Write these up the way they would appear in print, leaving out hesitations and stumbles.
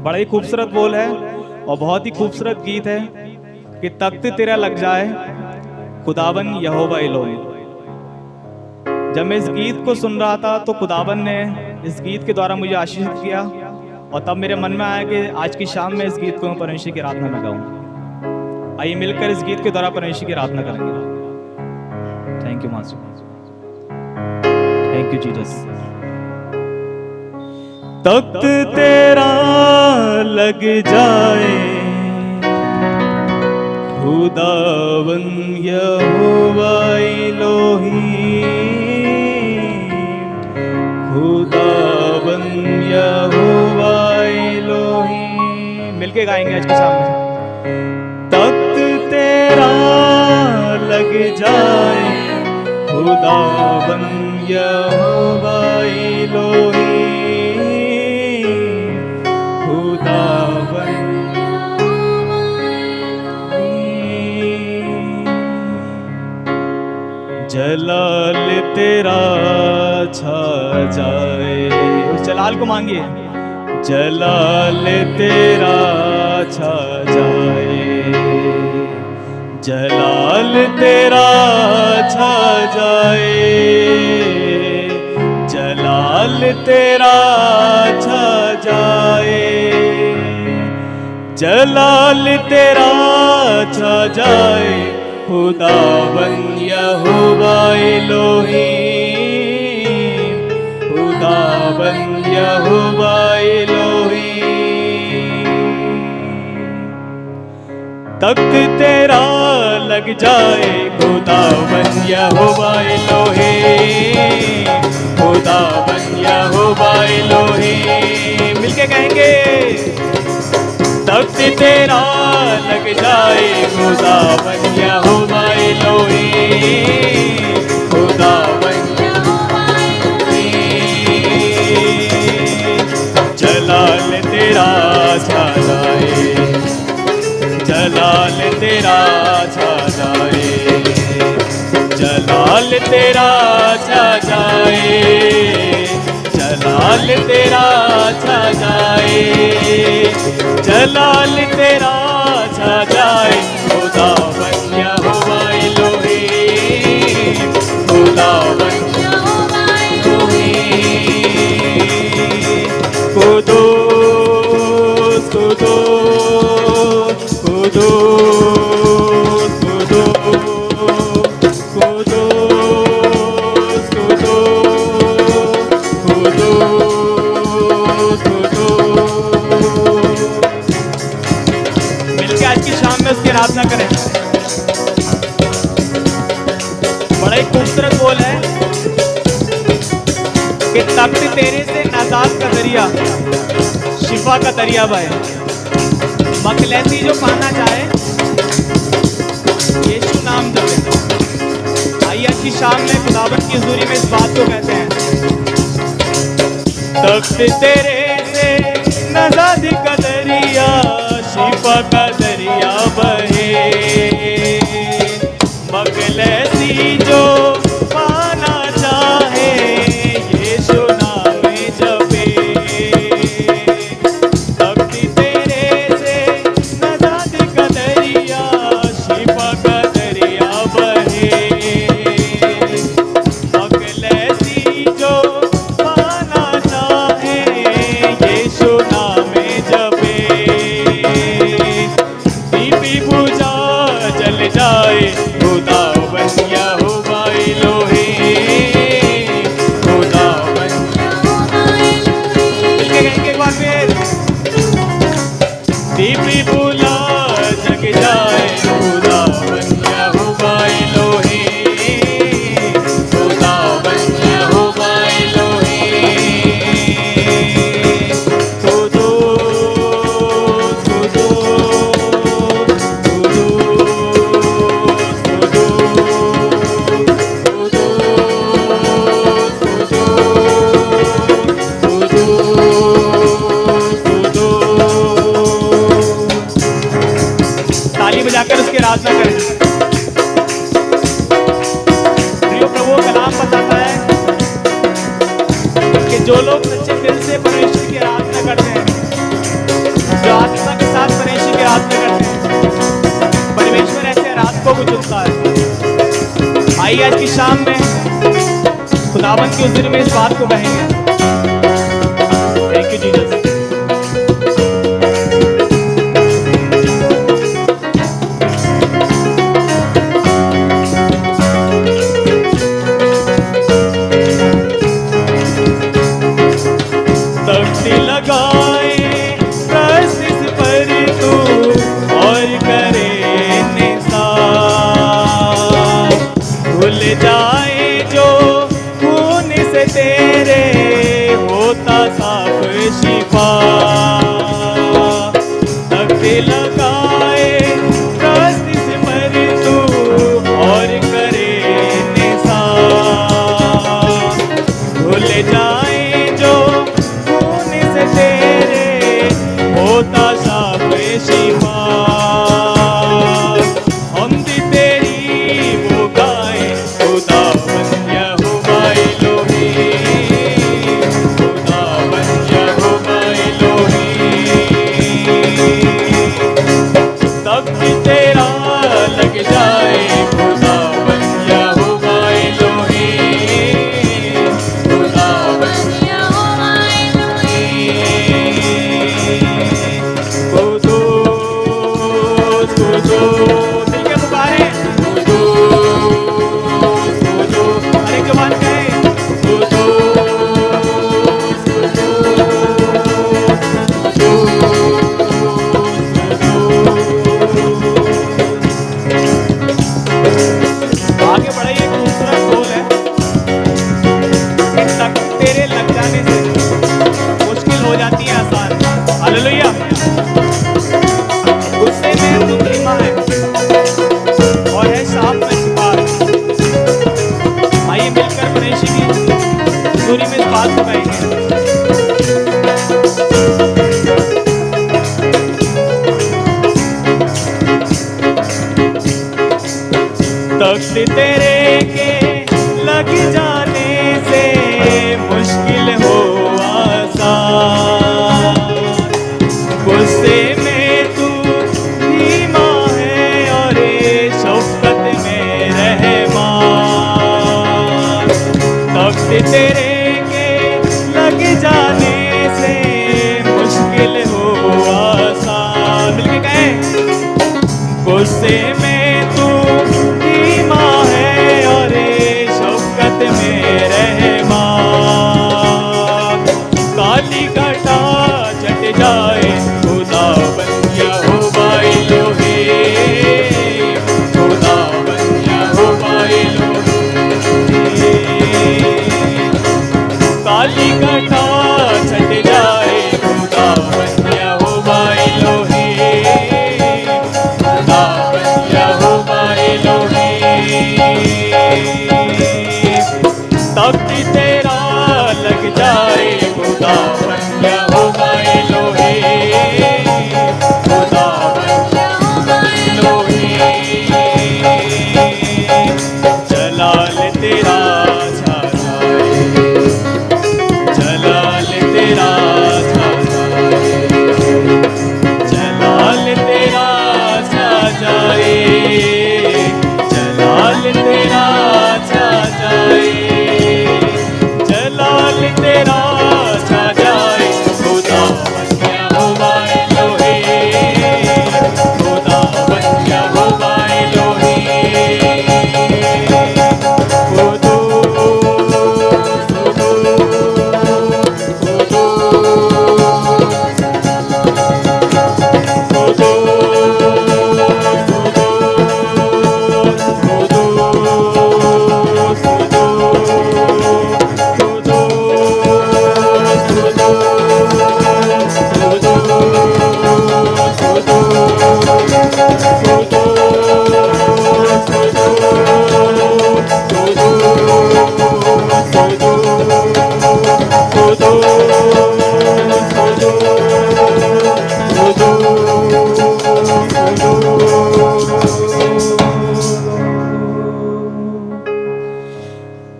बड़ा ही खूबसूरत बोल है और बहुत ही खूबसूरत गीत है कि तख्त तेरा लग जाए खुदावन यहोवा इलोही। जब मैं इस गीत को सुन रहा था तो खुदावन ने इस गीत के द्वारा मुझे आशीषित किया और तब मेरे मन में आया कि आज की शाम में इस गीत को परमेश्वर की आराधना में गाऊं। आइए मिलकर इस गीत के द्वारा परमेश्वर की आराधना करेंगे। Thank you master, thank you Jesus. तख्त तेरा लग जाए खुदावन यहोवा इलोही, खुदावन यहोवा इलोही। मिलके गाएंगे आज के सामने। तख्त तेरा लग जाए खुदावन यहोवा इलोही, खुदावन जलाल तेरा छा जाए। उस जलाल को मांगिए। जलाल तेरा छा जाए, जलाल तेरा छा जाए, जलाल तेरा छा जाए, जलाल तेरा छा जाए खुदावन यहोवा इलोही, खुदावन यहोवा इलोही। तख्त तेरा लग जाए खुदावन यहोवा इलोही, खुदावन यहोवा इलोही। मिलके कहेंगे। तख्त तेरा लग जाए खुदावन यहोवा इलोही, खुदावन यहोवा इलोही। जलाल तेरा छा जाए, जलाल तेरा छा जाए, जलाल तेरा छा जाए, जलाल तेरा छा जाए, जलाल तेरा छा जाए खुदावन यहोवा इलोही, खुदावन यहोवा इलोही। कुदूस कुदूस कुदूस कुदूस कुदूस कुदूस कुदूस। मिलके आज की शाम में उसकी आराधना करें। बड़ा ही खूबसूरत बोल है कि तख्त तेरे से नाजात का दरिया, शिफा का दरिया बहे। मखलैसी जो पाना चाहे यीशु नाम जपे। आइए आज की शाम में खुदावन की हुजूरी में इस बात को कहते हैं। तख्त तेरे से नाजात का दरिया, शिफा का दरिया बहे। मखलैसी जो पाना चाहे यीशु नाम जपे। तख्त तेरे से नाजात का दरिया, शिफा का दरिया बहे। मखलैसी जो पाना चाहे यीशु नाम जपे। दीपी पूजा जल जाए खुदावन यहोवा इलोही, खुदावन यहोवा इलोही। मिलके कहेंगे एक बार फिर। दीपी पूजा जग जाए खुदावन यहोवा इलोही, खुदावन यहोवा इलोही। कुदूस कुदूस ताली बजाकर उसकी आराधना करें। प्रियो प्रभु कलाम बताता है कि जो लोग सच्चे दिल से परमेश्वर की आराधना करते हैं आइए आज की शाम में खुदावन की हुजूरी में इस बात को कहेंगे। Thank you Jesus. तख्ती लगाए प्रस्तिस पर तू और करे निसार, भूल जाए जो खून से तेरे होता साफ शिफा। तख्ती लगाए प्रस्तिस पर तू और करे निसार, भूल जाए जो तेरे होता साफ शिफा। हमदी तेरी वो गाए खुदावन यहोवा एलोही, खुदावन यहोवा एलोही। तब भी तेरा लग जाए खुदावन यहोवा एलोही, खुदावन दिल के पुकारे अरे जवान कहे आगे बढ़ाइए। खूबसूरत बोल है कि तक तेरे लग जाने से मुश्किल हो जाती है आसान। हालेलुया। गुस्से में तू धीमा है और है सांप में शिकार। आइए मिलकर गणेश की हुजूरी में इस बात को कहेंगे। तख्त तेरे के लग जाने से मुश्किल हो आसान, गुस्से में तू धीमा है और शफ़क़त में रहमान। तख्त तेरे के लग जाने से मुश्किल हो आसान। मिलके कहें गुस्से में तू धीमा है और शफ़क़त में रहमान। काली घटा छट जाए खुदावन यहोवा एलोही, खुदावन यहोवा एलोही। काली घटा छट जाए खुदावन यहोवा एलोही, खुदावन यहोवा एलोही। तख्त तेरा लग जाए खुदावन यहोवा एलोही, खुदावन यहोवा एलोही। जलाल तेरा छा जाए, जलाल तेरा छा जाए, जलाल तेरा छा जाए, जलाल तेरा छा जाए, जलाल तेरा छा जाए खुदावन यहोवा एलोही, खुदावन यहोवा एलोही।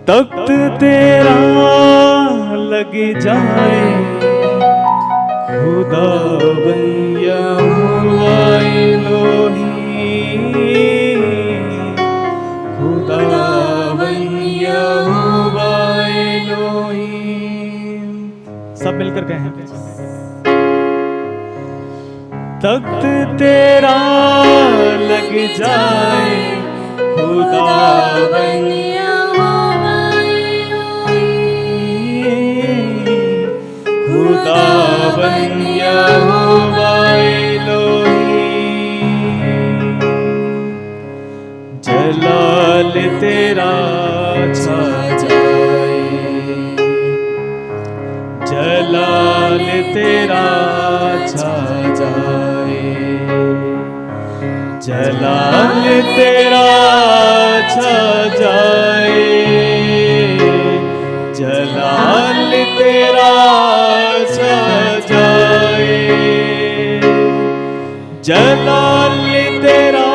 तख्त तेरा लग जाए खुदावन यहोवा एलोही, खुदा मिलकर कहें। तख्त तेरा लग जाए खुदावन यहोवा एलोही, खुदावन यहोवा एलोही, जलाल तेरा छा जाए, जलाल तेरा छा जाए, जलाल तेरा छा जाए, जलाल तेरा छा जाए, जलाल तेरा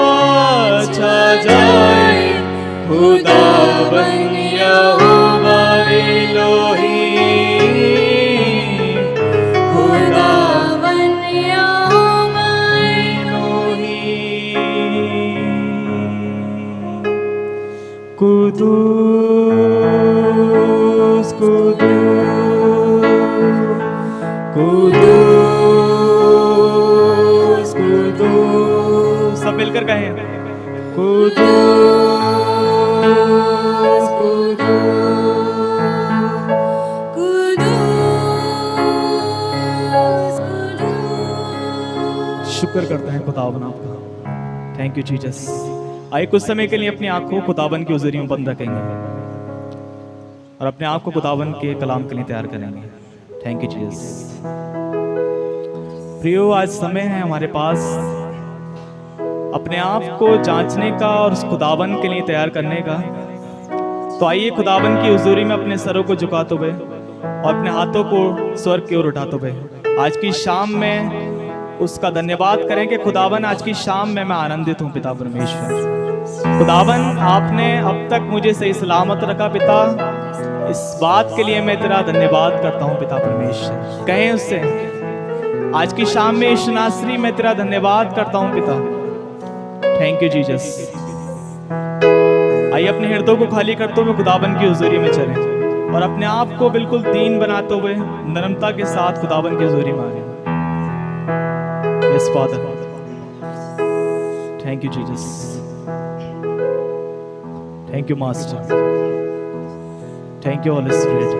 छा जाए, खुदावन यहोवा एलोही, खुदावन यहोवा एलोही, कुदूस कुदूस कुदूस कुदूस, सब मिलकर कहें कुदूस कुदूस कुदूस कुदूस। शुक्र करते हैं खुदावन आपका, थैंक यू जीसस। आइए कुछ समय के लिए अपनी आंखों को खुदावन की हुजूरी में बंद रखेंगे और अपने आप को खुदावन के कलाम के लिए तैयार करेंगे। Thank you Jesus. प्रियो, आज समय है हमारे पास अपने आप को जांचने का और उस खुदावन के लिए तैयार करने का। तो आइए खुदावन की हुजूरी में अपने सरों को झुकाते हुए और अपने हाथों को स्वर्ग की ओर उठाते हुए आज की शाम में उसका धन्यवाद करें कि खुदावन आज की शाम में मैं आनंदित हूँ पिता परमेश्वर। खुदावन, आपने अब तक मुझे सही सलामत रखा पिता, इस बात के लिए मैं तेरा धन्यवाद करता हूँ पिता परमेश्वर। कहें उससे, आज की शाम में इस नासरी में तेरा धन्यवाद करता हूँ पिता। Thank you Jesus. आइए अपने हृदय को खाली करते हुए खुदावन की हुजूरी में चलें और अपने आप को बिल्कुल दीन बनाते हुए नम्रता के साथ खुदावन की हुजूरी में आए। Yes father, thank you Jesus, thank you master, thank you holy spirit,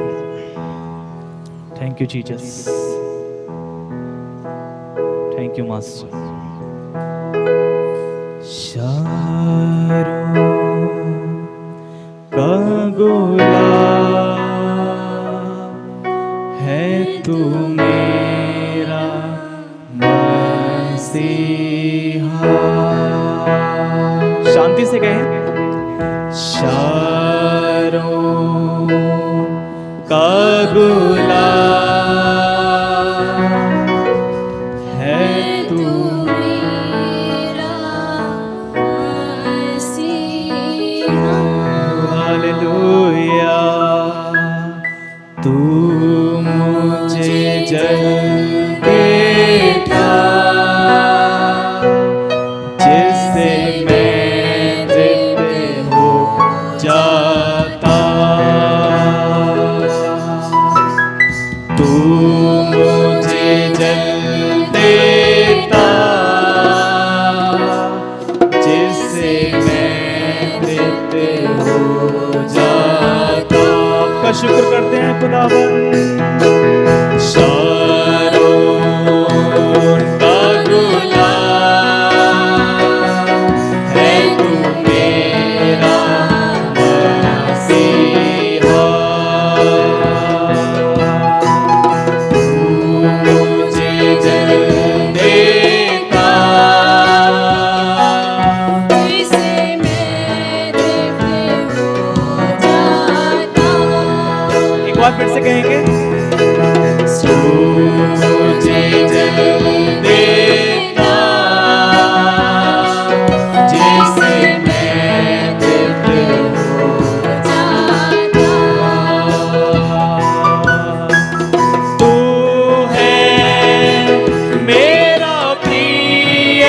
thank you Jesus, thank you master. Sharon का गुलाब है तू मेरा मसीहा। शांति से कहें, शारों का गुलाब है तू मेरा मसीहा। हालेलुया, तू मुझे जलते था जिससे मैं तृप्त हो जाता, तू मुझे जलते था जिससे मैं तृप्त हो जाता। आपका शुक्र करते हैं खुदावन। फिर से कहेंगे, मुझे जल देता जिससे मैं तृप्त हो जाता। तू है मेरा प्रिय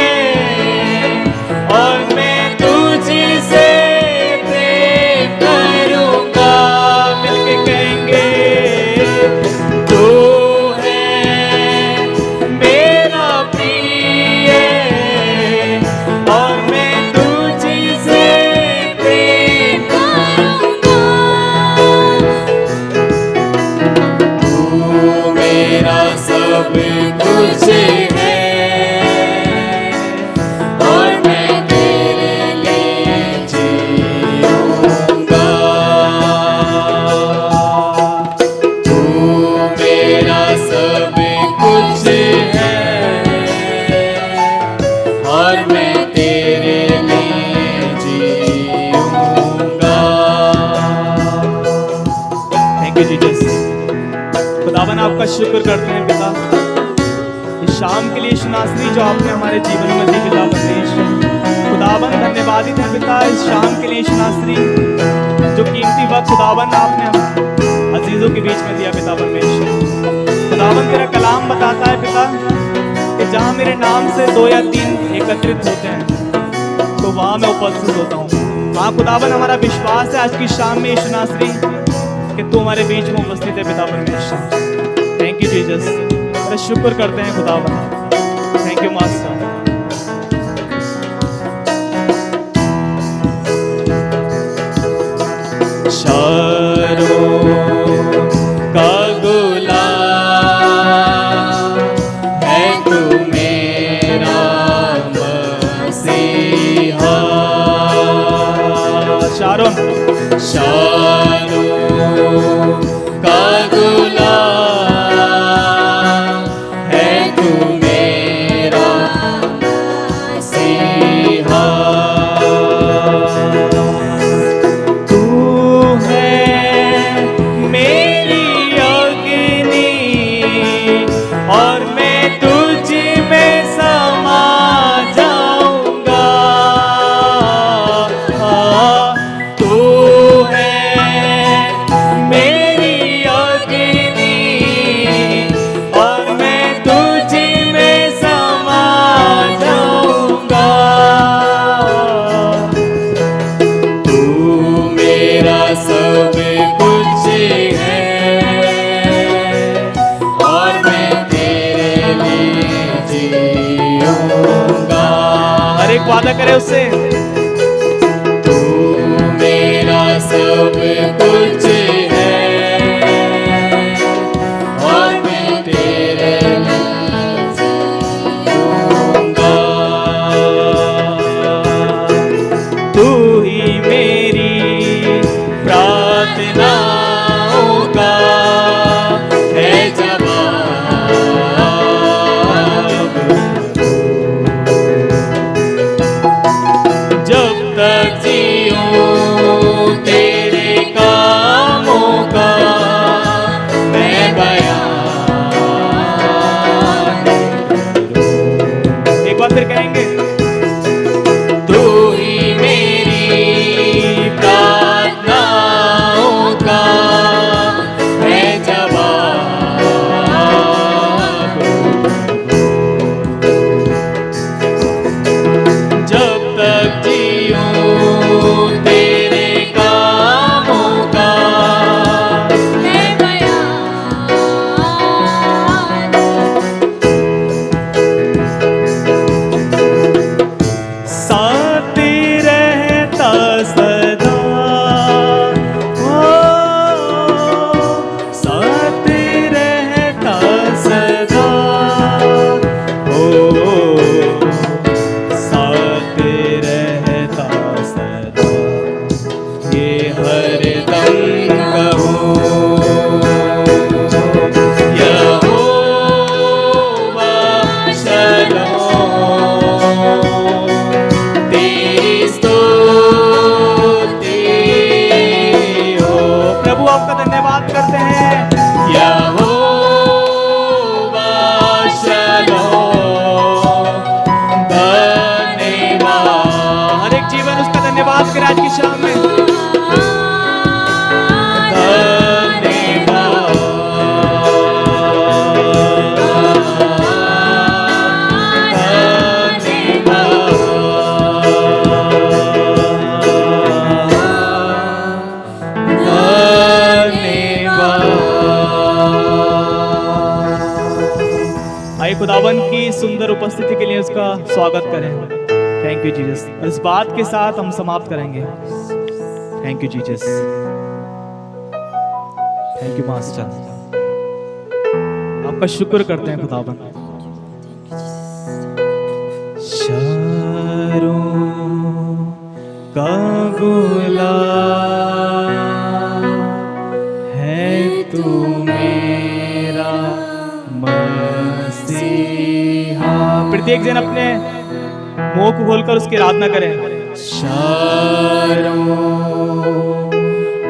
और मैं तुझसे प्रेम करूंगा। मिलके कहेंगे, तू थैंक यू जीसस। खुदावन आपका शुक्र करते हैं पिता, इस शाम के लिए यीशु नासरी जो आपने हमारे जीवन में दी पिता परमेश्वर। खुदावन धन्यवादित है पिता इस शाम के लिए यीशु नासरी जो कीमती वक्त खुदावन आपने अजीजों के बीच में दिया पिता परमेश्वर। खुदावन तेरा कलाम बताता है पिता कि जहाँ मेरे नाम से 2 या 3 एकत्रित होते हैं तो वहाँ मैं उपस्थित होता हूँ। हाँ खुदावन हमारा विश्वास है आज की शाम में यीशु नासरी कि तू हमारे बीच में उपस्थित है पिता परमेश्वर। थैंक यू जीसस, तेरा शुक्र करते हैं खुदावन। Thank you master. शारों का गुलाब है तू मेरा मसीहा। शारों का गुलाब है तू मेरा मसीहा। तू है मेरी अग्नि और मैं तुझ में समा जाऊंगा। तू है मेरी अग्नि और मैं तुझ में समा जाऊंगा। तू मेरा सब कुछ है और मैं तेरे लिए जीऊंगा। हर एक वादा करे उससे, तू मेरा सब कुछ है और मैं तेरे लिए जीऊंगा। तू ही मेरी प्रार्थनाओं का है जवाब। जब तक जीऊं तेरे कामों का मैं बयान। एक बार फिर कहेंगे, तू ही मेरी प्रार्थनाओं का है जवाब। जब तक जीऊं तेरे कामों का मैं बयान। साथ रहता सदा, ओ साथ रहता सदा, ओ साथ रहता सदा, ये हरदम कहूं यहोवा शलोम। तेरी स्तुति हो। प्रभु आपका धन्यवाद करते हैं। यहोवा शलोम, धन्यवाद। हर एक जीवन उसका धन्यवाद करे आज की शाम में। आइए खुदावन की सुंदर उपस्थिति के लिए उसका स्वागत करें। Thank you Jesus. इस बात के साथ हम समाप्त करेंगे। Thank you Jesus, thank you master. आपका शुक्र करते हैं खुदावन। शारों का गुलाब है तू मेरा मसीहा। प्रत्येक जन अपने मुंह को खोलकर उसकी आराधना करें। शारों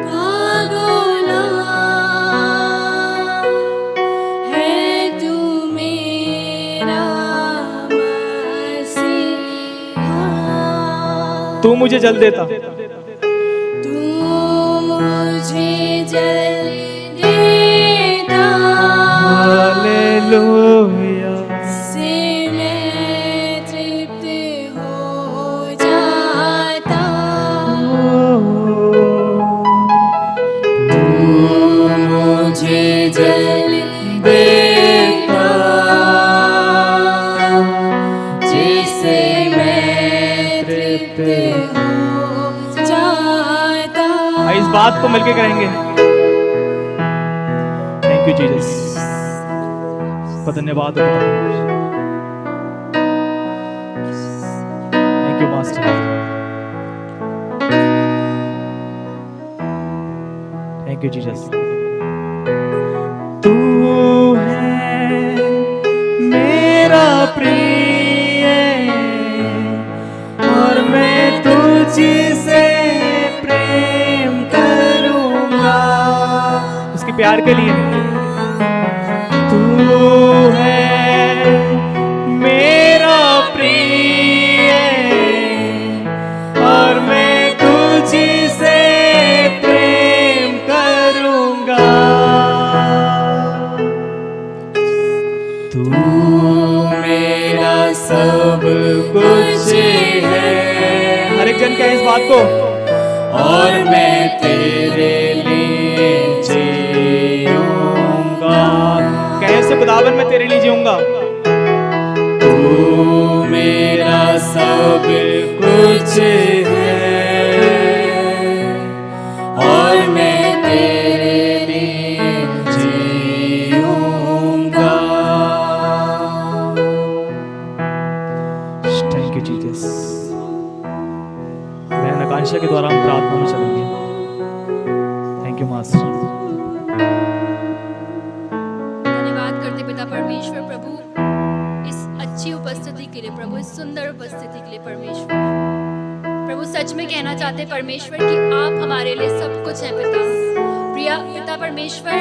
का गुलाब तू मुझे जल देता, तू मुझे जल देता, हालेलुया। से मैं तृप्त हो जाता। तू मुझे जल देता, जिससे मैं तृप्त हो जाता। इस बात को मिलके करेंगे। थैंक यू जीसस, धन्यवाद। Thank you master. Thank you Jesus. तू है मेरा प्रिय और मैं तुझसे प्रेम करूंगा। उसके प्यार के लिए तू है मेरा प्रिय और मैं तुझसे प्रेम करूंगा। तू मेरा सब कुछ है, हर एक जन कहे इस बात को, और मैं तेरे लिए जीऊंगा। कैसे खुदावन मैं तेरे लिए जीऊंगा। तू मेरा सब कुछ है, और मैं तेरे लिए जीऊंगा। Thank you Jesus. बहन आकांक्षा के द्वारा हम प्रार्थना में चलेंगे। Thank you master. धन्यवाद करते पिता परमेश्वर प्रभु इस अच्छी उपस्थिति के लिए, प्रभु इस सुंदर उपस्थिति के लिए परमेश्वर। प्रभु सच में कहना चाहते हैं परमेश्वर कि आप हमारे लिए सब कुछ हैं पिता। प्रिय पिता परमेश्वर,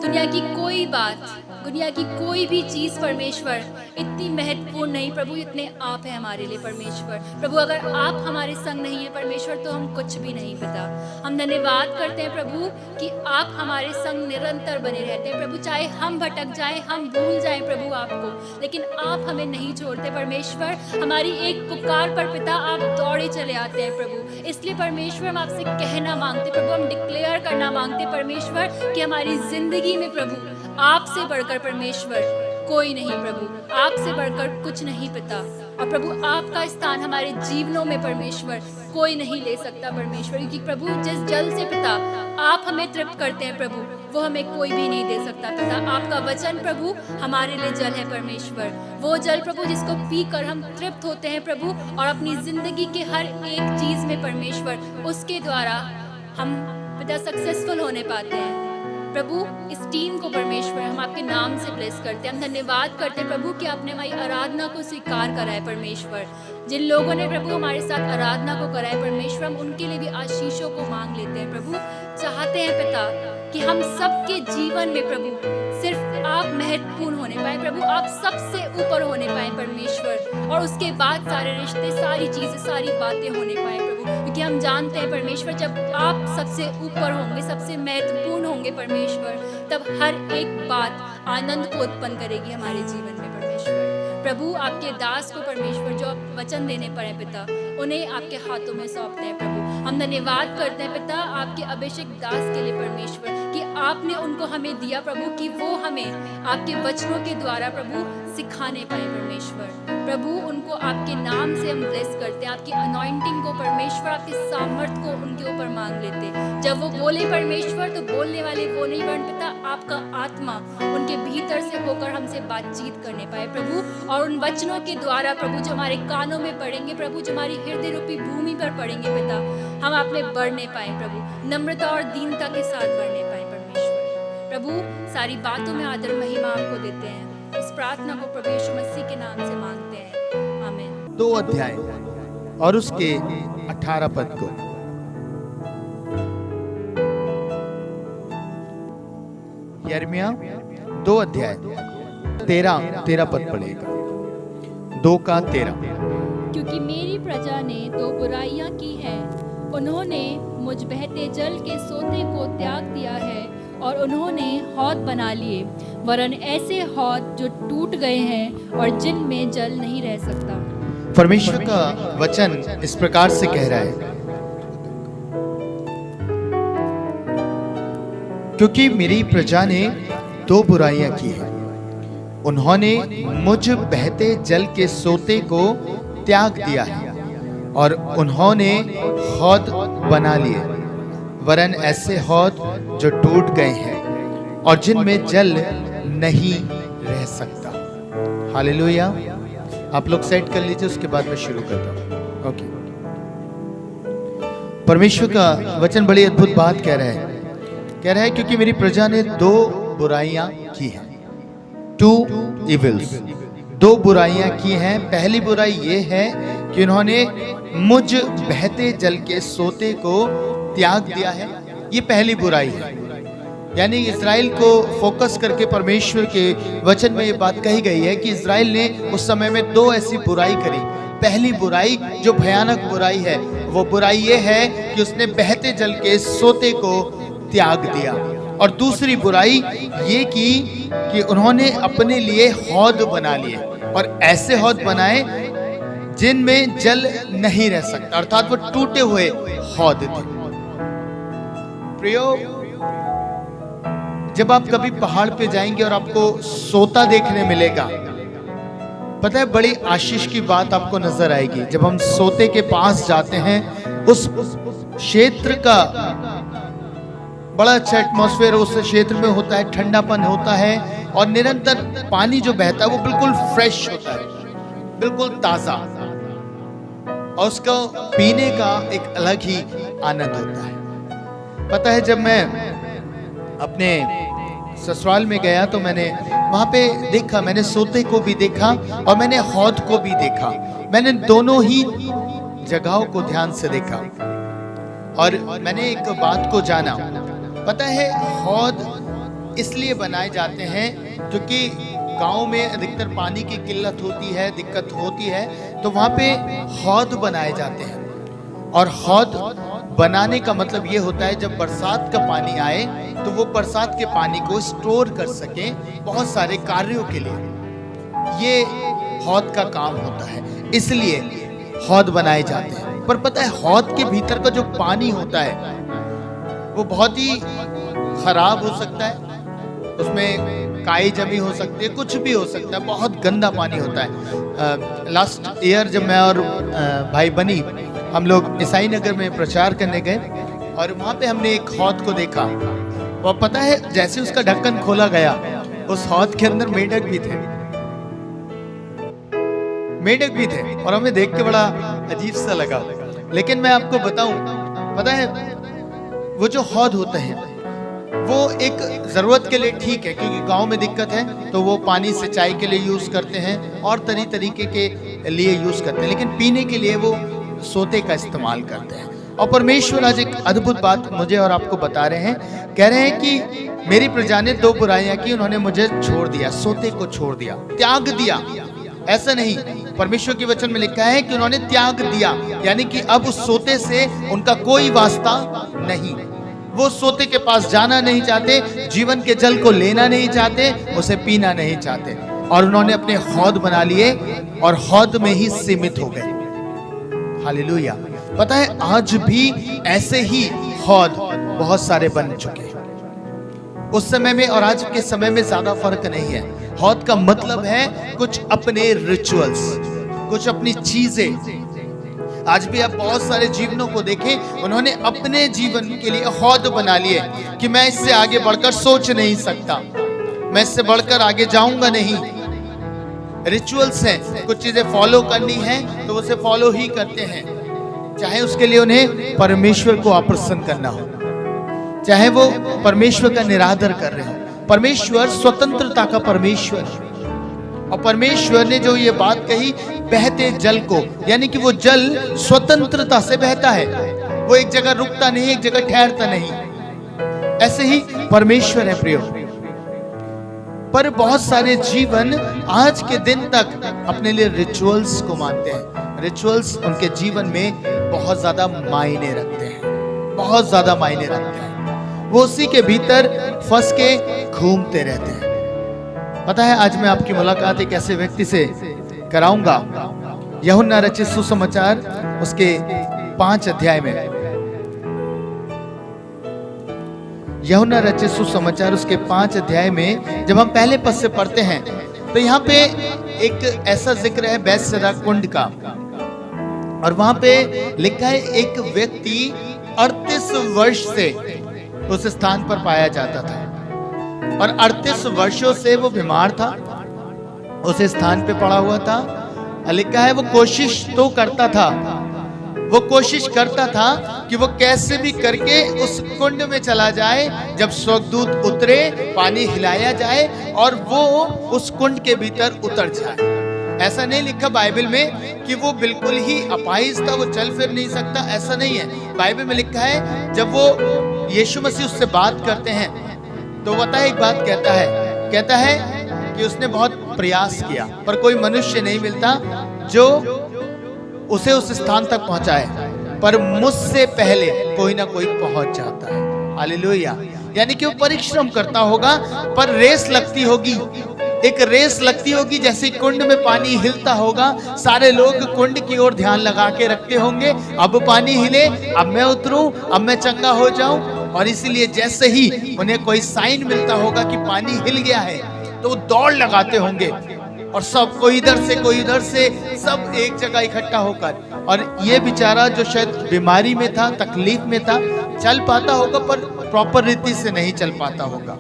दुनिया की कोई बात, दुनिया की कोई भी चीज़ परमेश्वर इतनी महत्वपूर्ण नहीं प्रभु जितने आप हैं हमारे लिए परमेश्वर। प्रभु अगर आप हमारे संग नहीं है परमेश्वर तो हम कुछ भी नहीं पिता। हम धन्यवाद करते हैं प्रभु कि आप हमारे संग निरंतर बने रहते हैं प्रभु। चाहे हम भटक जाएं, हम भूल जाएं प्रभु आपको, लेकिन आप हमें नहीं छोड़ते परमेश्वर। हमारी एक पुकार पर पिता आप दौड़े चले आते हैं प्रभु। इसलिए परमेश्वर हम आपसे कहना मांगते प्रभु, हम डिक्लेयर करना मांगते परमेश्वर कि हमारी जिंदगी में प्रभु आपसे बढ़कर परमेश्वर कोई नहीं प्रभु, आपसे बढ़कर कुछ नहीं पिता। और प्रभु आपका स्थान हमारे जीवनों में परमेश्वर कोई नहीं ले सकता परमेश्वर, क्योंकि प्रभु जिस जल से पिता आप हमें तृप्त करते हैं प्रभु वो हमें कोई भी नहीं दे सकता पिता। आपका वचन प्रभु हमारे लिए जल है परमेश्वर, वो जल प्रभु जिसको पीकर हम तृप्त होते हैं प्रभु, और अपनी जिंदगी के हर एक चीज में परमेश्वर उसके द्वारा हम पिता सक्सेसफुल होने पाते हैं प्रभु। इस टीम को परमेश्वर हम आपके नाम से ब्लेस करते हैं। हम धन्यवाद करते हैं प्रभु कि आपने हमारी आराधना को स्वीकार करा है परमेश्वर। जिन लोगों ने प्रभु हमारे साथ आराधना को करा है परमेश्वर, हम उनके लिए भी आशीषों को मांग लेते हैं प्रभु। चाहते हैं पिता कि हम सबके जीवन में प्रभु सिर्फ आप महत्वपूर्ण होने पाए प्रभु, आप सबसे ऊपर होने पाए परमेश्वर, और उसके बाद सारे रिश्ते, सारी चीजें, सारी बातें होने पाए प्रभु, क्योंकि हम जानते हैं परमेश्वर जब आप सबसे ऊपर होंगे, सबसे महत्वपूर्ण होंगे परमेश्वर, तब हर एक बात आनंद को उत्पन्न करेगी हमारे जीवन में परमेश्वर। प्रभु आपके दास को परमेश्वर जो आप वचन देने पड़े पिता, उन्हें आपके हाथों में सौंपते हैं प्रभु। हम धन्यवाद करते हैं पिता आपके अभिषेक दास के लिए परमेश्वर कि आपने उनको हमें दिया प्रभु कि वो हमें आपके वचनों के द्वारा प्रभु सिखाने पाए परमेश्वर। प्रभु उनको आपके नाम से हम ब्लेस करते हैं, आपकी अनॉइंटिंग को परमेश्वर, आपके सामर्थ को उनके ऊपर मांग लेते हैं। जब वो बोले परमेश्वर तो बोलने वाले वो नहीं वर्ण पिता, आपका आत्मा उनके भीतर से होकर हमसे बातचीत करने पाए प्रभु, और उन वचनों के द्वारा प्रभु जो हमारे कानों में पड़ेंगे प्रभु, जो हमारी हृदय रूपी भूमि पर पड़ेंगे पिता, हम आप में बढ़ने पाए प्रभु, नम्रता और दीनता के साथ बढ़ने पाए परमेश्वर। प्रभु सारी बातों में आदर महिमा आपको देते हैं। इस प्रार्थना को प्रभु यीशु मसीह के नाम से मांगते हैं, आमीन। 2 अध्याय और उसके 18 पद को यिर्मयाह 2 अध्याय 13 पद पढ़ेगा। 2 का 13। क्योंकि मेरी प्रजा ने दो बुराइयां की हैं। उन्होंने मुझ बहते जल के सोते को त्याग दिया है और उन्होंने हौद बना लिए, वरन ऐसे हौद जो टूट गए हैं और जिनमें जल नहीं रह सकता। परमेश्वर का वचन इस प्रकार से कह रहा है, क्योंकि मेरी प्रजा ने दो बुराइयां की हैं। उन्होंने मुझ बहते जल के सोते को त्याग दिया है और उन्होंने हौद बना लिए, वरन ऐसे हौद जो टूट गए हैं और जिनमें जल नहीं रह सकता। हालेलुया। आप लोग सेट कर लीजिए, उसके बाद मैं शुरू करता हूं। ओके। परमेश्वर का वचन बड़ी अद्भुत बात कह रहा है क्योंकि मेरी प्रजा ने दो बुराइयां की हैं। टू इविल्स, दो बुराइयां की हैं। पहली बुराई ये है कि उन्होंने मुझ बहते जल के सोते को त्याग दिया है। ये पहली बुराई है, यानी इज़राइल को फोकस करके परमेश्वर के वचन में ये बात कही गई है कि इज़राइल ने उस समय में दो ऐसी बुराई करी। पहली बुराई जो भयानक बुराई है, वो बुराई ये है कि उसने बहते जल के सोते को त्याग दिया, और दूसरी बुराई ये की कि उन्होंने अपने लिए हौद बना लिए, और ऐसे हौद बनाए जिनमें जल नहीं रह सकता, अर्थात वो टूटे हुए हौद थे। प्रियो, जब आप कभी पहाड़ पे जाएंगे और आपको सोता देखने मिलेगा, पता है बड़ी आशीष की बात आपको नजर आएगी। जब हम सोते के पास जाते हैं, उस क्षेत्र का बड़ा अच्छा एटमॉस्फेयर उस क्षेत्र में होता है, ठंडापन होता है, और निरंतर पानी जो बहता है वो बिल्कुल फ्रेश होता है, बिल्कुल ताजा, और उसको पीने का एक अलग ही आनंद होता है। पता है, जब मैं अपने ससुराल में गया तो मैंने वहां पे देखा, मैंने सोते को भी देखा और मैंने हौद को भी देखा। मैंने दोनों ही जगहों को ध्यान से देखा और मैंने एक बात को जाना। पता है, हौद इसलिए बनाए जाते हैं क्योंकि गांव में अधिकतर पानी की किल्लत होती है, दिक्कत होती है, तो वहां पे हौद बनाए जाते हैं। और हौद बनाने का मतलब ये होता है जब बरसात का पानी आए तो वो बरसात के पानी को स्टोर कर सके बहुत सारे कार्यों के लिए। ये हौद का काम होता है, इसलिए हौद बनाए जाते हैं। पर पता है, हौद के भीतर का जो पानी होता है वो बहुत ही खराब हो सकता है, उसमें काई जमी हो सकती है, कुछ भी हो सकता है, बहुत गंदा पानी होता है। लास्ट ईयर जब मैं और भाई बनी हम लोग ईसाई नगर में प्रचार करने गए और वहाँ पे हमने एक हौद को देखा, और पता है जैसे उसका ढक्कन खोला गया, उस हौद के अंदर मेंढक भी थे, मेंढक भी थे, और हमें देख के बड़ा अजीब सा लगा। लेकिन मैं आपको बताऊं, पता है वो जो हौद होते हैं वो एक जरूरत के लिए ठीक है, क्योंकि गांव में दिक्कत है तो वो पानी सिंचाई के लिए यूज करते हैं और तरीके के लिए यूज करते हैं, लेकिन पीने के लिए वो सोते का इस्तेमाल करते हैं। और परमेश्वर आज एक अद्भुत बात मुझे और आपको बता रहे हैं, कह रहे हैं कि मेरी प्रजा ने दो बुराइयां की, उन्होंने मुझे छोड़ दिया, सोते को छोड़ दिया, त्याग दिया। ऐसा नहीं, परमेश्वर के वचन में लिखा है कि उन्होंने त्याग दिया, यानी कि अब उस सोते से उनका कोई वास्ता नहीं। वो सोते के पास जाना नहीं चाहते, जीवन के जल को लेना नहीं चाहते, उसे पीना नहीं चाहते, और उन्होंने अपने हौद बना लिए और हौद में ही सीमित हो गए। हालेलुया। पता है, आज भी ऐसे ही हौद बहुत सारे बन चुके हैं। उस समय में और आज के समय में ज्यादा फर्क नहीं है। हौद का मतलब है कुछ अपने रिचुअल्स, कुछ अपनी चीजें। आज भी आप बहुत सारे जीवनों को देखें, उन्होंने अपने जीवन के लिए हौद बना लिए कि मैं इससे आगे बढ़कर सोच नहीं सकता, मैं इससे बढ़कर आगे जाऊंगा नहीं। रिचुअल्स हैं, कुछ चीजें फॉलो करनी है तो उसे फॉलो ही करते हैं, चाहे उसके लिए उन्हें परमेश्वर को अप्रसन्न करना हो, चाहे वो परमेश्वर का निरादर कर रहे हो। परमेश्वर स्वतंत्रता का परमेश्वर है, और परमेश्वर ने जो ये बात कही, बहते जल को, यानी कि वो जल स्वतंत्रता से बहता है, वो एक जगह रुकता नहीं, एक जगह ठहरता नहीं। ऐसे ही परमेश्वर है प्रियो। पर बहुत सारे जीवन आज के दिन तक अपने लिए रिचुअल्स को मानते हैं, रिचुअल्स उनके जीवन में बहुत ज्यादा मायने रखते हैं, बहुत ज्यादा मायने रखते हैं। वो उसी के भीतर फंस के घूमते रहते हैं। पता है, आज मैं आपकी मुलाकात एक ऐसे व्यक्ति से कराऊंगा, यूहन्ना रचित सुसमाचार उसके 5 अध्याय में, यूहन्ना रचित सुसमाचार उसके 5 अध्याय में जब हम पहले पद से पढ़ते हैं तो यहाँ पे एक ऐसा जिक्र है बैतसैदा कुंड का, और वहां पे लिखा है एक व्यक्ति 38 वर्ष से उस स्थान पर पाया जाता था, और 38 वर्षों से वो बीमार था, उस स्थान पे पड़ा हुआ था। लिखा है वो कोशिश तो करता था, वो कोशिश करता था कि वो कैसे भी करके उस कुंड में चला जाए, जब स्वर्गदूत उतरे पानी हिलाया जाए और वो उस कुंड के भीतर उतर जाए। ऐसा नहीं लिखा बाइबल में कि वो बिल्कुल ही अपाहिज था, वो चल फिर नहीं सकता, ऐसा नहीं है। बाइबल में लिखा है जब वो यीशु मसीह उससे बात करते हैं तो पता है एक बात कहता है कि उसने बहुत प्रयास किया पर कोई मनुष्य नहीं मिलता जो उसे उस स्थान तक पहुंचाए, पर मुझसे पहले कोई ना कोई पहुंच जाता है। हालेलुया। यानी कि वो परिश्रम करता होगा, पर रेस लगती होगी, एक रेस लगती होगी। जैसे कुंड में पानी हिलता होगा, सारे लोग कुंड की ओर ध्यान लगा के रखते होंगे, अब पानी हिले, अब मैं उतरूं, अब मैं चंगा हो जाऊं। और इसीलिए जैसे ही उन्हें कोई साइन मिलता होगा कि पानी हिल गया है तो वो दौड़ लगाते होंगे, और सब कोई इधर से कोई उधर से, सब एक जगह इकट्ठा होकर। और ये बेचारा जो शायद बीमारी में था, तकलीफ में था, चल पाता होगा पर प्रॉपर रीति से नहीं चल पाता होगा,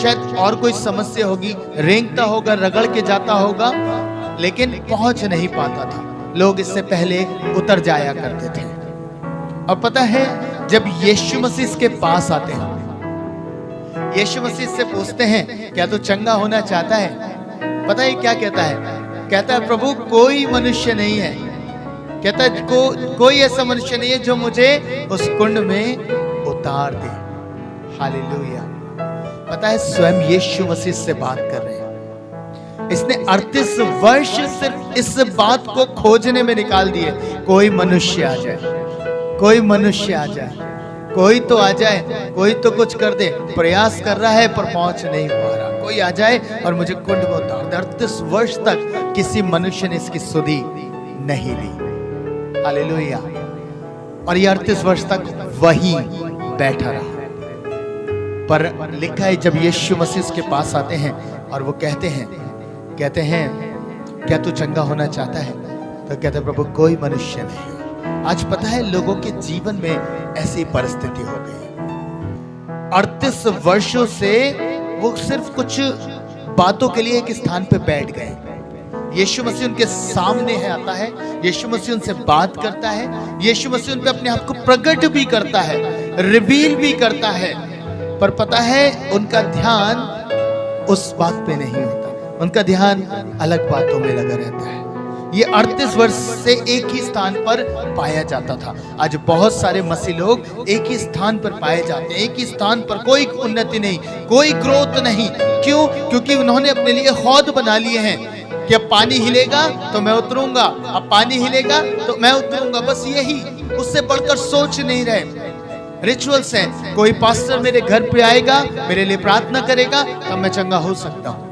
शायद और कोई समस्या होगी, रेंगता होगा, रगड़ के जाता होगा, लेकिन पहुंच नहीं पाता था। लोग इससे पहले उतर जाया करते थे। और पता है जब यीशु मसीह इसके पास आते हैं, यीशु मसीह से पूछते हैं क्या तू चंगा होना चाहता है? पता है क्या कहता है? कहता है प्रभु कोई मनुष्य नहीं है, कहता है कोई ऐसा मनुष्य नहीं है जो मुझे उस कुंड में उतार दे। हालेलुया। पता है स्वयं यीशु मसीह से बात कर रहे हैं। इसने 38 वर्ष सिर्फ इस बात को खोजने में निकाल दिए, कोई मनुष्य आ जाए, कोई मनुष्य आ जाए, कोई तो आ जाए, कोई तो कुछ कर दे। प्रयास कर रहा है पर पहुंच नहीं पा रहा, कोई आ जाए और मुझे कुंड में उतार दे। 38 वर्ष तक किसी मनुष्य ने इसकी सुधि नहीं ली। हालेलुया। और ये 38 वर्ष तक वही बैठा रहा। पर लिखा है जब यीशु मसीह के पास आते हैं और वो कहते हैं क्या तू चंगा होना चाहता है? तो कहते हैं प्रभु कोई मनुष्य नहीं। आज पता है लोगों के जीवन में ऐसी परिस्थिति हो गई। 38 वर्षों से वो सिर्फ कुछ बातों के लिए एक स्थान पे बैठ गए। यीशु मसीह उनके सामने है, आता है, यीशु मसीह उनसे बात करता है, यीशु मसीह उन पे अपने आप को प्रकट भी करता है, रिवील भी करता है। पर पता है उनका ध्यान उस बात पे नहीं होता, उनका ध्यान अलग बातों में लगा रहता है। ये 38 वर्ष से एक ही स्थान पर पाया जाता था। आज बहुत सारे मसीह लोग एक ही स्थान पर पाए जाते हैं, एक ही स्थान पर, कोई उन्नति नहीं, कोई ग्रोथ नहीं। क्यों? क्योंकि उन्होंने अपने लिए हौद बना लिए हैं कि अब पानी हिलेगा तो मैं उतरूंगा, अब पानी हिलेगा तो मैं उतरूंगा। बस यही, उससे बढ़कर सोच नहीं रहे। रिचुअल्स हैं, कोई पास्टर मेरे घर पे आएगा, मेरे लिए प्रार्थना करेगा तब मैं चंगा हो सकता हूं।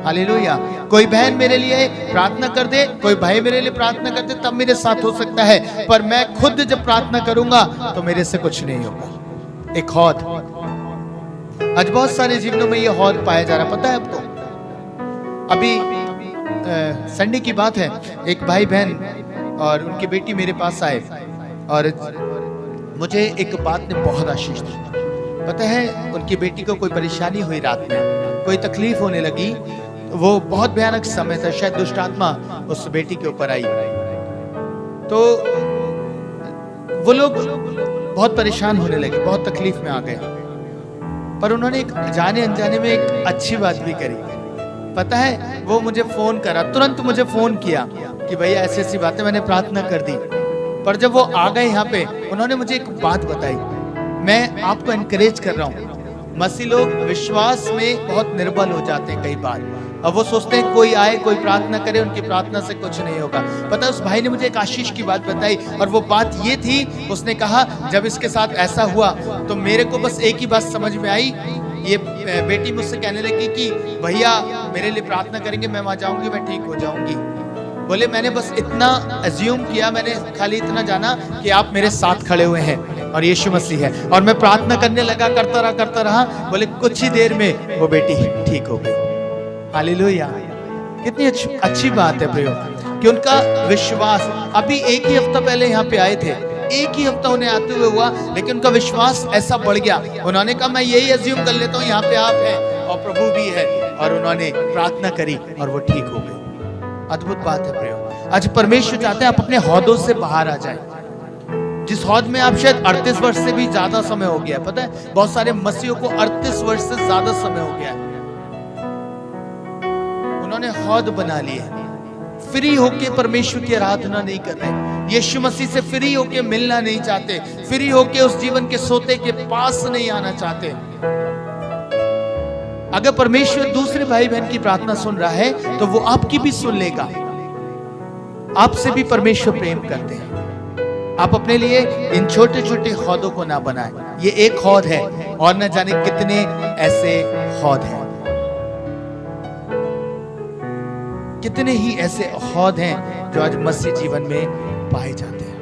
हालेलुया। कोई बहन मेरे लिए प्रार्थना कर दे, कोई भाई मेरे लिए प्रार्थना कर दे तब मेरे साथ हो सकता है, पर मैं खुद जब प्रार्थना करूंगा तो मेरे से कुछ नहीं होगा। एक हौद, आज बहुत सारे जीवनों में ये हौद पाया जा रहा, पता है आपको? अभी संडे की बात है, एक भाई बहन और उनकी बेटी मेरे पास आए और मुझे एक बात ने बहुत आशीष दी। पता है उनकी बेटी को कोई परेशानी हुई, रात में कोई तकलीफ होने लगी, वो बहुत भयानक समय था, शायद दुष्ट आत्मा उस बेटी के ऊपर आई। तो वो लोग बहुत परेशान होने लगे, बहुत तकलीफ में आ गए। पर उन्होंने एक जाने अनजाने में एक अच्छी बात भी करी। पता है वो मुझे फोन करा, तुरंत मुझे फोन किया कि भैया ऐसी ऐसी बातें, मैंने प्रार्थना कर दी। पर जब वो आ गए यहाँ पे, उन्होंने मुझे एक बात बताई। मैं आपको एनकरेज कर रहा हूँ, मसीह लोग विश्वास में बहुत निर्बल हो जाते हैं कई बार, अब वो सोचते हैं कोई आए, कोई प्रार्थना करे, उनकी प्रार्थना से कुछ नहीं होगा। पता है उस भाई ने मुझे एक आशीष की बात बताई, और वो बात ये थी, उसने कहा जब इसके साथ ऐसा हुआ तो मेरे को बस एक ही बात समझ में आई। ये बेटी मुझसे कहने लगी कि भैया मेरे लिए प्रार्थना करेंगे, मैं वहां जाऊंगी, मैं ठीक हो जाऊंगी। बोले मैंने बस इतना अज्यूम किया, मैंने खाली इतना जाना कि आप मेरे साथ खड़े हुए हैं और यीशु मसीह है, और मैं प्रार्थना करने लगा, करता रहा। बोले कुछ ही देर में वो बेटी ठीक हो गई। हालेलुया। कितनी अच्छी बात है प्रियो कि उनका विश्वास, अभी एक ही हफ्ता पहले यहाँ पे आए थे, एक ही हफ्ता उन्हें आते हुए हुआ, लेकिन उनका विश्वास ऐसा बढ़ गया। उन्होंने कहा मैं यही अज्यूम कर लेता हूँ यहाँ पे आप हैं और प्रभु भी है, और उन्होंने प्रार्थना करी और वो ठीक हो गई। अद्भुत बात है प्रियो। आज परमेश्वर चाहते हैं आप अपने हौदों से बाहर आ जाए। जिस हौद में आप शायद 38 वर्ष से भी ज्यादा समय हो गया, पता है बहुत सारे मसीहों को 38 वर्ष से ज्यादा समय हो गया है, उन्होंने हौद बना लिए, फ्री होके परमेश्वर की आराधना नहीं कर रहे, यीशु मसीह से फ्री होके मिलना नहीं चाहते, फ्री होके उस जीवन के सोते के पास नहीं आना चाहते। अगर परमेश्वर दूसरे भाई बहन की प्रार्थना सुन रहा है तो वो आपकी भी सुन लेगा। आपसे भी परमेश्वर प्रेम करते हैं। आप अपने लिए इन छोटे छोटे हौदों को ना बनाएं। ये एक हौद है और न जाने कितने ऐसे हौद हैं, कितने ही ऐसे हौद हैं जो आज मसीह जीवन में पाए जाते हैं।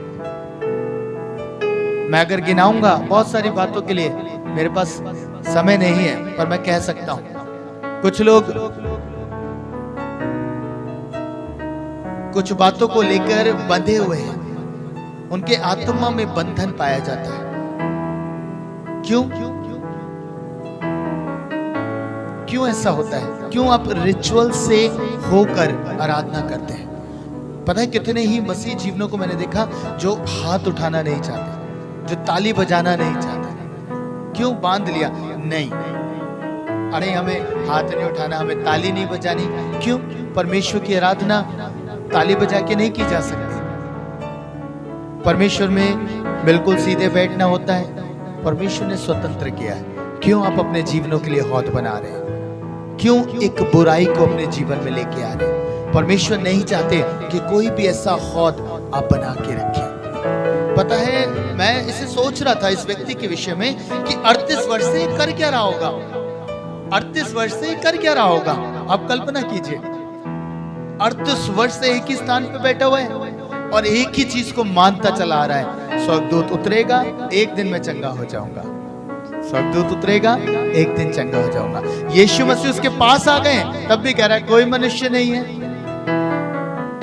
मैं अगर गिनाऊंगा बहुत सारी बातों के लिए, मेरे पास समय नहीं है, पर मैं कह सकता हूं कुछ लोग कुछ बातों को लेकर बंधे हुए हैं, उनके आत्मा में बंधन पाया जाता है। क्यों ऐसा होता है? क्यों आप रिचुअल से होकर आराधना करते हैं? पता है कितने ही मसीह जीवनों को मैंने देखा जो हाथ उठाना नहीं चाहते, जो ताली बजाना नहीं चाहते। क्यों? बांध लिया, नहीं, अरे हमें हाथ नहीं उठाना, हमें ताली नहीं बजानी। क्यों? परमेश्वर की आराधना ताली बजा के नहीं की जा सकती। परमेश्वर में बिल्कुल सीधे बैठना होता है, परमेश्वर ने स्वतंत्र किया है। क्यों आप अपने जीवनों के लिए हौद बना रहे हैं? क्यों एक बुराई को अपने जीवन में लेके आ रहे हैं? परमेश्वर नहीं चाहते कि कोई भी ऐसा हौद आप बना के रखें। पता है मैं इसे सोच रहा था इस व्यक्ति के विषय में कि 38 वर्ष से कर क्या रहा होगा, 38 वर्ष से कर क्या रहा होगा। आप कल्पना कीजिए 38 वर्ष से एक ही स्थान पे बैठा हुआ है और एक ही चीज को मानता चला आ रहा है, स्वर्गदूत उतरेगा, एक दिन मैं चंगा हो जाऊंगा, स्वर्गदूत उतरेगा, एक दिन चंगा हो जाऊंगा। यीशु मसीह उसके पास आ गए, तब भी कह रहा है कोई मनुष्य नहीं है।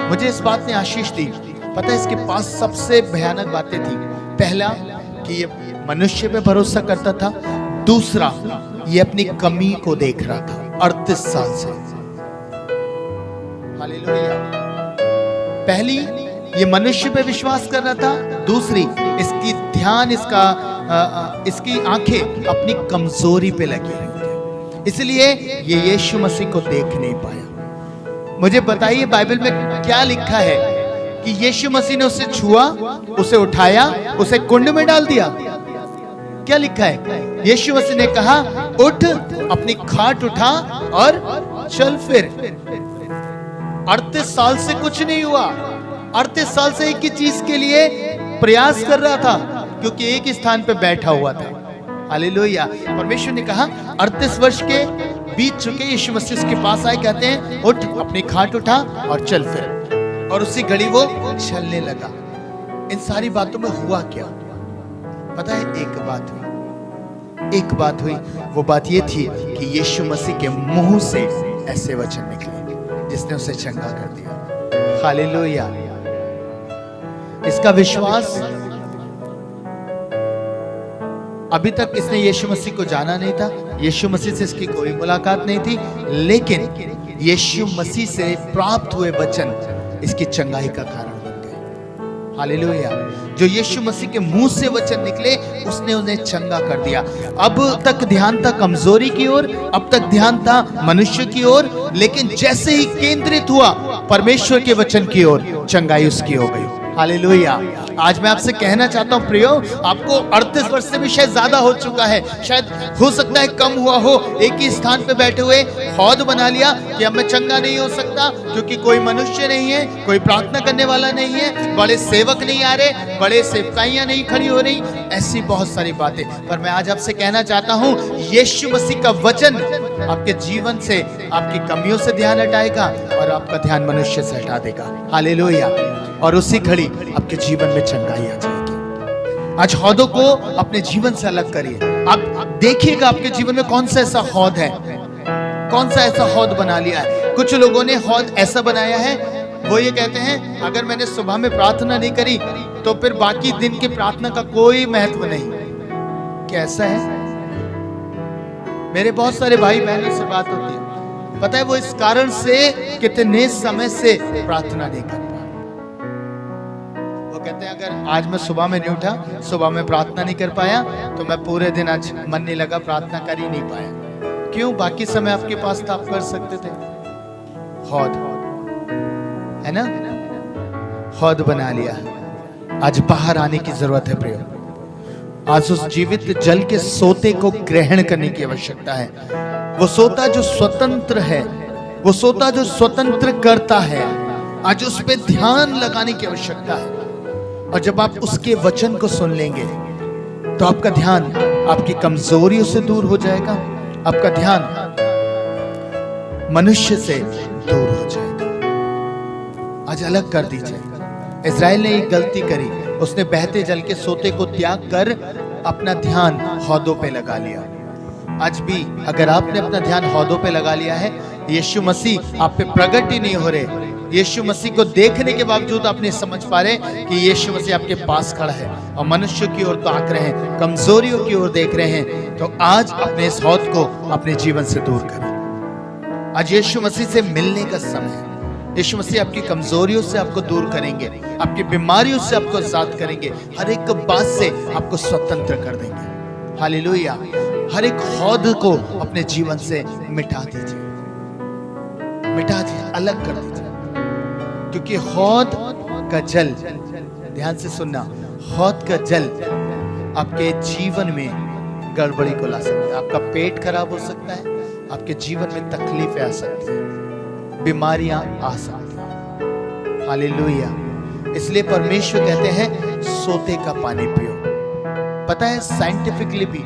मुझे इस बात ने आशीष दी। पता है इसके पास सबसे भयानक बातें थी। पहला कि ये मनुष्य पे भरोसा करता था, दूसरा ये अपनी कमी को देख रहा था 38 साल से। हालेलुया। पहली ये मनुष्य पे विश्वास कर रहा था, दूसरी इसकी ध्यान, इसकी आंखें अपनी कमजोरी पे लगी हुई थी, इसलिए ये यीशु मसीह को देख नहीं पाया। मुझे बताइए बाइबल में क्या लिखा है कि यीशु मसीह ने उसे छुआ, उसे उठाया, उसे कुंड में डाल दिया? क्या लिखा है? यीशु मसीह ने कहा उठ, अपनी खाट उठा और चल फिर। 38 साल से कुछ नहीं हुआ। 38 साल से एक ही चीज के लिए प्रयास कर रहा था, क्योंकि एक ही स्थान पे बैठा हुआ था। हालेलुया। परमेश्वर ने कहा 38 वर्ष के बीत चुके, यीशु मसीह उसके पास आए, कहते हैं उठ, अपनी खाट उठा और चल फिर। और उसी घड़ी वो चलने लगा। इन सारी बातों में हुआ क्या? पता है एक बात हुई, वो बात ये थी कि यीशु मसीह के मुंह से ऐसे वचन निकले जिसने उसे चंगा कर दिया। हालेलुया। इसका विश्वास, अभी तक इसने यीशु मसीह को जाना नहीं था, यीशु मसीह से इसकी कोई मुलाकात नहीं थी, लेकिन यीशु मसीह से प्राप्त हुए वचन इसकी चंगाई का कारण बन गए। हालेलुया। जो यीशु मसीह के मुंह से वचन निकले उसने उन्हें चंगा कर दिया। अब तक ध्यान था कमजोरी की ओर, अब तक ध्यान था मनुष्य की ओर, लेकिन जैसे ही केंद्रित हुआ परमेश्वर के वचन की ओर, चंगाई उसकी हो गई। हालेलुया। आज मैं आपसे कहना चाहता हूँ प्रियो, आपको 38 वर्ष से भी शायद ज्यादा हो चुका है, शायद हो सकता है कम हुआ हो। एक ही स्थान पे बैठे हुए हौद बना लिया कि अब मैं चंगा नहीं हो सकता क्योंकि कोई मनुष्य नहीं है, कोई प्रार्थना करने वाला नहीं है, बड़े सेवक नहीं आ रहे, बड़े सेवकाइयां नहीं खड़ी हो रही, ऐसी बहुत सारी बातें। पर मैं आज आपसे कहना चाहता हूँ, यीशु मसीह का वचन आपके जीवन से आपकी कमियों से ध्यान हटाएगा और आपका ध्यान मनुष्य से हटा देगा। हालेलुया। और उसी घड़ी आपके जीवन में चंगाई आ जाएगी। आज हौदों को अपने जीवन से अलग करिए। आप देखिएगा आपके जीवन में कौन सा ऐसा हौद है, कौन सा ऐसा हौद बना लिया है। कुछ लोगों ने हौद ऐसा बनाया है, वो ये कहते हैं अगर मैंने सुबह में प्रार्थना नहीं करी तो फिर बाकी दिन की प्रार्थना का कोई महत्व नहीं। कैसा है? मेरे बहुत सारे भाई बहनों से बात होती है, पता है वो इस कारण से कितने समय से प्रार्थना नहीं कर पाए। वो कहते हैं अगर आज मैं सुबह में नहीं उठा, सुबह में प्रार्थना नहीं कर पाया तो मैं पूरे दिन आज मन नहीं लगा, प्रार्थना कर ही नहीं पाया। क्यों? बाकी समय आपके पास था, आप कर सकते थे। हौद है ना, हौद बना लिया। आज बाहर आने की जरूरत है प्रियो। आज उस जीवित जल के सोते को ग्रहण करने की आवश्यकता है। वो सोता जो स्वतंत्र है, वो सोता जो स्वतंत्र करता है, आज उस पे ध्यान लगाने की आवश्यकता है। और जब आप उसके वचन को सुन लेंगे तो आपका ध्यान आपकी कमजोरियों से दूर हो जाएगा, आपका ध्यान मनुष्य से दूर हो जाएगा। आज अलग कर दीजिए। इज़राइल ने एक गलती करी, उसने बहते जल के सोते को त्याग कर अपना ध्यान हौदों पे लगा लिया। आज भी अगर आपने अपना ध्यान हौदों पे लगा लिया है, यीशु मसीह आप पे प्रकट ही नहीं हो रहे, यीशु मसीह को देखने के बावजूद आप नहीं समझ पा रहे कि यीशु मसीह आपके पास खड़ा है और मनुष्य की ओर ताक रहे हैं, कमजोरियों की ओर देख रहे हैं, तो आज अपने इस हौद को अपने जीवन से दूर करें। आज यीशु मसीह से मिलने का समय है। यीशु मसीह आपकी कमजोरियों से आपको दूर करेंगे, आपकी बीमारियों से आपको आजाद करेंगे, हर एक बात से आपको स्वतंत्र कर देंगे। हालेलुया। हर एक हौद को अपने जीवन से मिटा दीजिए, मिटा दीजिए, अलग कर दीजिए। क्योंकि हौद का जल, ध्यान से सुनना, हौद का जल आपके जीवन में गड़बड़ी को ला सकता है। आपका पेट खराब हो सकता है, आपके जीवन में तकलीफें आ सकती हैं, बीमारियां आ सकती हैं। हालेलुया। इसलिए परमेश्वर कहते हैं सोते का पानी पियो। पता है साइंटिफिकली भी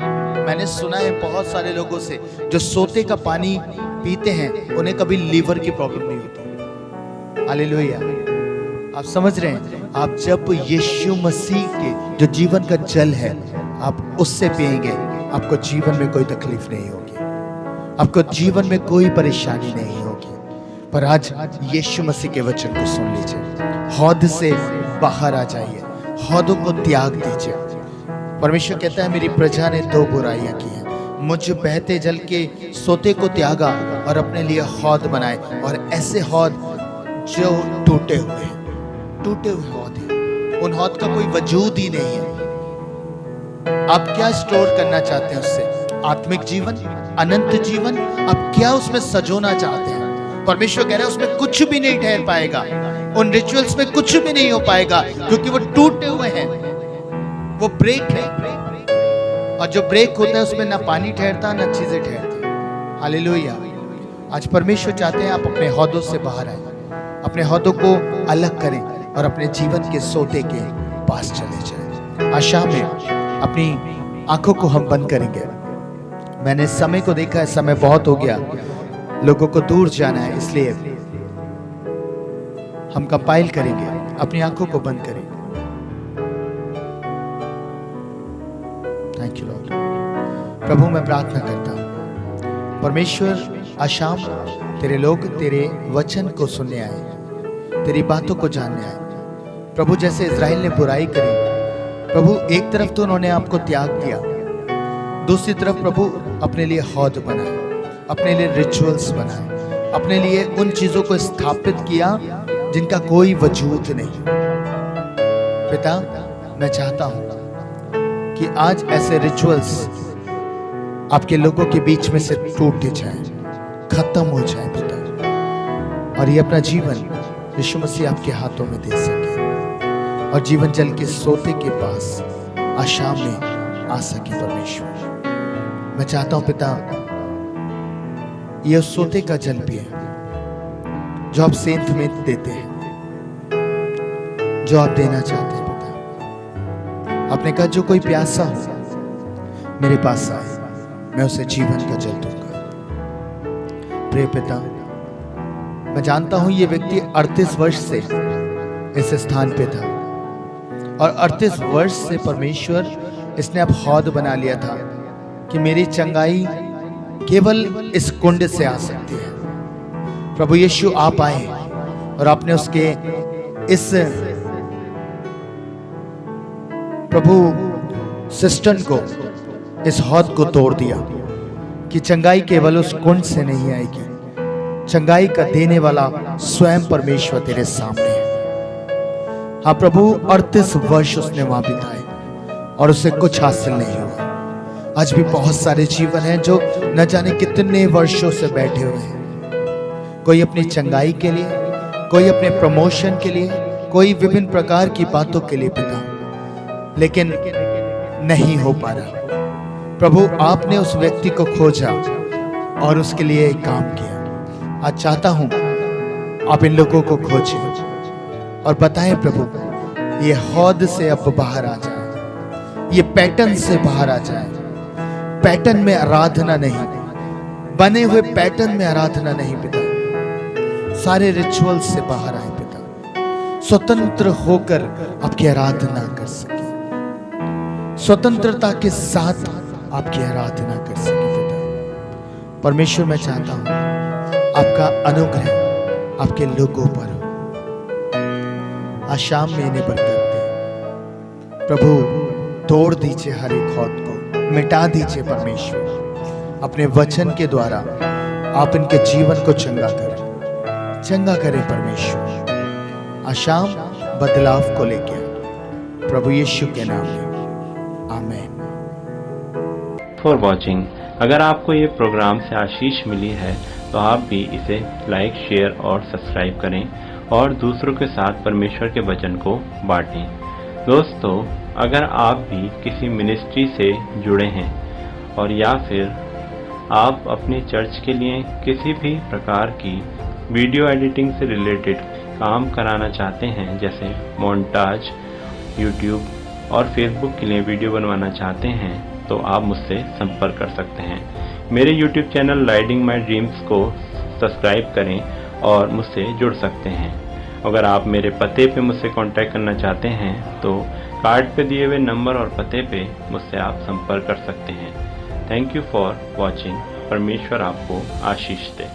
मैंने सुना है बहुत सारे लोगों से जो सोते का पानी पीते हैं उन्हें कभी लीवर की प्रॉब्लम नहीं होती। हालेलुया। आप समझ रहे हैं? आप जब यीशु मसीह के जो जीवन का जल है आप उससे पिएंगे, आपको जीवन में कोई तकलीफ नहीं होगी, आपको जीवन में कोई परेशानी नहीं होगी। पर आज यीशु मसीह के वचन को सुन लीजिए, हौद से बाहर आ जाइए, हौदों को त्याग दीजिए। परमेश्वर कहता है मेरी प्रजा ने दो बुराइयां की हैं, मुझ बहते जल के सोते को त्यागा और अपने लिए हौद बनाए, और ऐसे हौद जो टूटे हुए हैं, टूटे हुए हौद हैं, उन हौद का कोई वजूद ही नहीं है। आप क्या स्टोर करना चाहते हैं उससे? आत्मिक जीवन, अनंत जीवन, आप क्या उसमें सजोना चाहते हैं? परमेश्वर कह रहा है उसमें कुछ भी नहीं ठहर पाएगा, उन रिचुअल्स में कुछ भी नहीं हो पाएगा, क्योंकि वो टूटे हुए हैं, वो ब्रेक है। और जो ब्रेक होता है उसमें ना पानी ठहरता ना चीजें ठहरती। हालेलुया। आज परमेश्वर चाहते हैं आप अपने हौदों से बाहर आए, अपने हौदों को अलग करें और अपने जीवन के सोते के पास चले जाएं। आज शाम में अपनी आंखों को हम बंद करेंगे। मैंने समय को देखा है, समय बहुत हो गया, लोगों को दूर जाना है, इसलिए हम कंपाइल करेंगे। अपनी आंखों को बंद करें। Thank you Lord. प्रभु मैं प्रार्थना करता हूं, परमेश्वर आज शाम तेरे लोग तेरे वचन को सुनने आए, तेरी बातों को जानने आए। प्रभु जैसे इज़राइल ने बुराई करी, प्रभु एक तरफ तो उन्होंने आपको त्याग दिया, दूसरी तरफ प्रभु अपने लिए हौद बनाए, अपने लिए रिचुअल्स बनाए, अपने लिए उन चीजों को स्थापित किया जिनका कोई वजूद नहीं। पिता मैं चाहता हूं कि आज ऐसे रिचुअल्स आपके लोगों के बीच में से टूट जाएं, खत्म हो जाए पिता, और ये अपना जीवन यीशु मसीह आपके हाथों में दे सके। और जीवन जल के सोते के पास आज शाम में आ सके परमेश्वर। मैं चाहता हूं पिता, ये उस सोते का जल पिए जो आप सेंध में देते हैं, जो आप देना चाहते हैं पिता। आपने कहा जो कोई प्यासा हो मेरे पास आए, मैं उसे जीवन का जल दूंगा। प्रिय पिता, मैं जानता हूं ये व्यक्ति 38 वर्ष से इस स्थान पे था और 38 वर्ष से परमेश्वर इसने अब हौद बना लिया था कि मेरी चंगाई केवल इस कुंड से आ सकती है। प्रभु यीशु आप आए और आपने उसके इस प्रभु सिस्टम को, इस हौद को तोड़ दिया कि चंगाई केवल उस कुंड से नहीं आएगी, चंगाई का देने वाला स्वयं परमेश्वर तेरे सामने है। हाँ प्रभु, 38 वर्ष उसने वहां बिताए और उसे कुछ हासिल नहीं हुआ। आज भी बहुत सारे जीवन हैं जो न जाने कितने वर्षों से बैठे हुए हैं, कोई अपनी चंगाई के लिए, कोई अपने प्रमोशन के लिए, कोई विभिन्न प्रकार की बातों के लिए पिता, लेकिन नहीं हो पा रहा। प्रभु, आपने उस व्यक्ति को खोजा और उसके लिए एक काम किया। आज चाहता हूं आप इन लोगों को खोजें और बताएं प्रभु, ये हौद से अब बाहर आ जाए, ये पैटर्न से बाहर आ जाए। पैटर्न में आराधना नहीं, बने हुए पैटर्न में आराधना नहीं पिता, सारे रिचुअल से बाहर आए पिता, स्वतंत्र होकर आपकी आराधना कर सके, स्वतंत्रता के साथ आपकी आराधना कर सके पिता। परमेश्वर, मैं चाहता हूं आपका अनुग्रह आपके लोगों पर हो। आज शाम में इन्हें बरकत दे प्रभु, तोड़ दीजिए हर एक हौद को, मिटा दीजिए परमेश्वर। अपने वचन के द्वारा आप इनके जीवन को चंगा करें परमेश्वर। आज शाम बदलाव को लेके प्रभु यीशु के नाम में आमीन। For watching. अगर आपको ये प्रोग्राम से आशीष मिली है तो आप भी इसे लाइक, शेयर और सब्सक्राइब करें और दूसरों के साथ परमेश्वर के वचन को बांटें। दोस्तों, अगर आप भी किसी मिनिस्ट्री से जुड़े हैं और या फिर आप अपनी चर्च के लिए किसी भी प्रकार की वीडियो एडिटिंग से रिलेटेड काम कराना चाहते हैं, जैसे मोन्टाज, यूट्यूब और फेसबुक के लिए वीडियो बनवाना चाहते हैं, तो आप मुझसे संपर्क कर सकते हैं। मेरे यूट्यूब चैनल लाइडिंग माई ड्रीम्स को सब्सक्राइब करें और मुझसे जुड़ सकते हैं। अगर आप मेरे पते पे मुझसे कांटेक्ट करना चाहते हैं तो कार्ड पे दिए हुए नंबर और पते पे मुझसे आप संपर्क कर सकते हैं। Thank you for watching. परमेश्वर आपको आशीष दे।